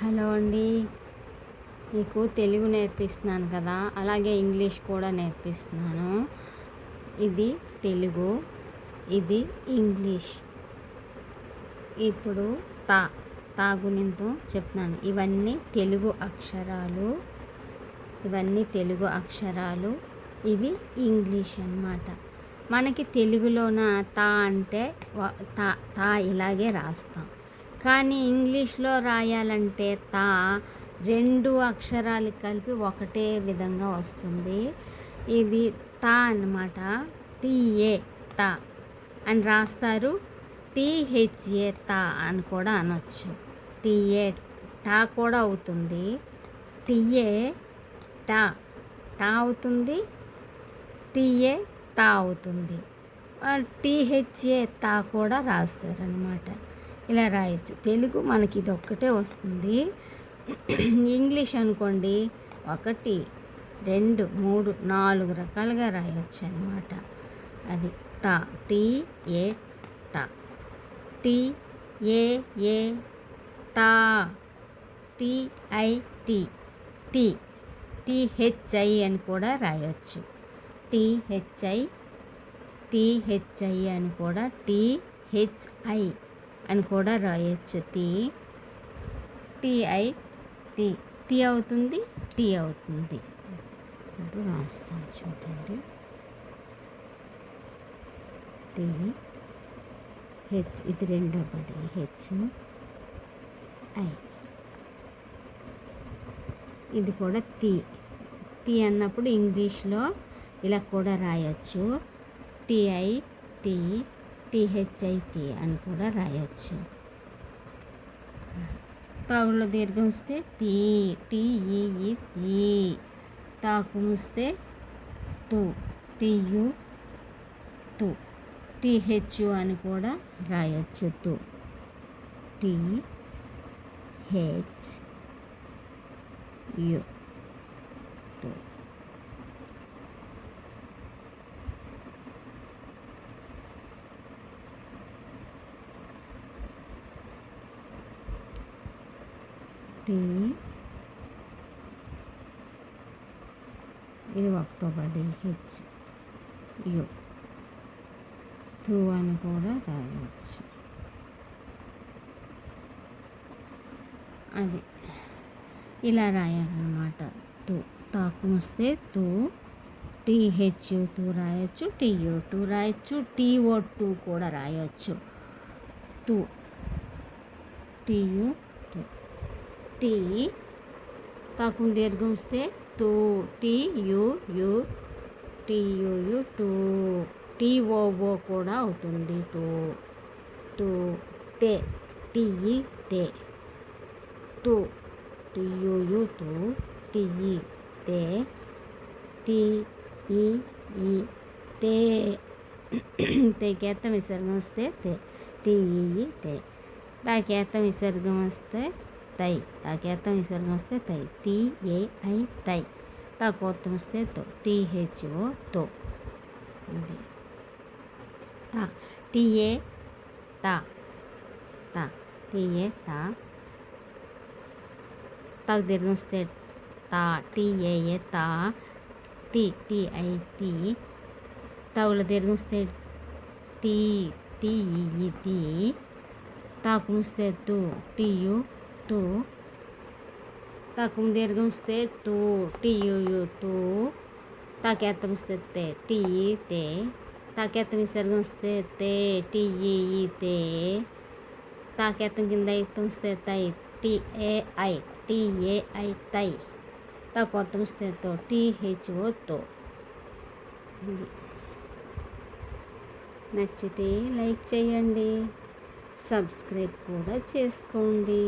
Hello అండి. మీకు తెలుగు నేర్పిస్తున్నాను కదా, అలాగే ఇంగ్లీష్ కూడా నేర్పిస్తున్నాను. ఇది తెలుగు, ఇది ఇంగ్లీష్. ఇప్పుడు తా తా గుణింతో చెప్తున్నాను. ఇవన్నీ తెలుగు అక్షరాలు, ఇవి ఇంగ్లీష్ అన్నమాట. మనకి తెలుగులోన తా అంటే తా ఇలాగే రాస్తాం. కానీ ఇంగ్లీష్లో రాయాలంటే తా రెండు అక్షరాలు కలిపి ఒకటే విధంగా వస్తుంది. ఇది తా అన్నమాట. టీఏ తా అని రాస్తారు. టీహెచ్ఏ తా అని కూడా అనొచ్చు. టీఏ టా కూడా అవుతుంది. టీఏ టా టా అవుతుంది. టీఏ తా అవుతుంది. టీహెచ్ఏ తా కూడా రాస్తారనమాట. ఇలా రాయొచ్చు. తెలుగు మనకి ఇది ఒక్కటే వస్తుంది. ఇంగ్లీష్ అనుకోండి 1, 2, 3, 4 రకాలుగా రాయొచ్చు అన్నమాట. అది తా టీఏ తా, టీఏఏ తా, టీఐటీ టీ, టీహెచ్ఐ అని కూడా రాయొచ్చు. టీహెచ్ఐ అని కూడా, టీహెచ్ఐ అని కూడా రాయొచ్చు. టీఐ టీ అవుతుంది, టీ అవుతుంది. ఇప్పుడు రాస్తాను చూడండి. హెచ్ ఇది రెండో పడి హెచ్ఐ, ఇది కూడా టీ అన్నప్పుడు ఇంగ్లీష్లో ఇలా కూడా రాయొచ్చు. టీఐ టీ, టీహెచ్ఐ టీ అని కూడా రాయొచ్చు. తాగులో దీర్ఘం వస్తే తీ, టీఈఈ తీ. తాకు ముస్తే తు, టీయు తు. టీహెచ్యు అని కూడా రాయొచ్చు. తు, టీహెచ్యు తు. ఇది ఒకటో పడి హెచ్యు తు అని కూడా రాయవచ్చు. అది ఇలా రాయాలన్నమాట. తు తాకు వస్తే తు, టీహెచ్యు తు రాయొచ్చు, టీయు టూ రాయొచ్చు, టీఓ టూ కూడా రాయొచ్చు. తు, టీయు టూ. టీ తాకు దీర్ఘం వస్తే తూ, టీయుయు, టీయుయు టూ. టీఓఓ కూడా అవుతుంది. టూ తే, టీఈ తే. టూ, టీయుయు టూ, టీఈ తే, టీఈఈ తే. తేకేత్త విసర్గం వస్తే తే, టీఈఈ తే. తాకేత్త విసర్గం వస్తే తై, తాకేత్తం విసర్గం వస్తే తై, టీఏఐ తై. తాకోత్తం వస్తే తో, టీహెచ్ఓ తో. ఇది తా, టీఏ తా, తా టీఏ తా. తాకు దీర్ఘం వస్తే తా, టీఏఏ తా, టీఐ తీ. తాగులో దీర్ఘం వస్తే తీ, టీఈఈ తీ. తాకు ముస్తే తు, టీయు తూ. తాకు దీర్ఘం వస్తే తూ, టీయుయు టూ. తాకేత్తం వస్తే తే, టీఈ తే. తాకేత్తం విసర్గం వస్తే తే, టీఈఈ తే. తాకేత్తం కింద ఎత్తం వస్తే తై, టీఏఐ తై. తాకోత్తం వస్తే తో, టీహెచ్ఓ తో. నచ్చితే లైక్ చేయండి, సబ్స్క్రైబ్ కూడా చేసుకోండి.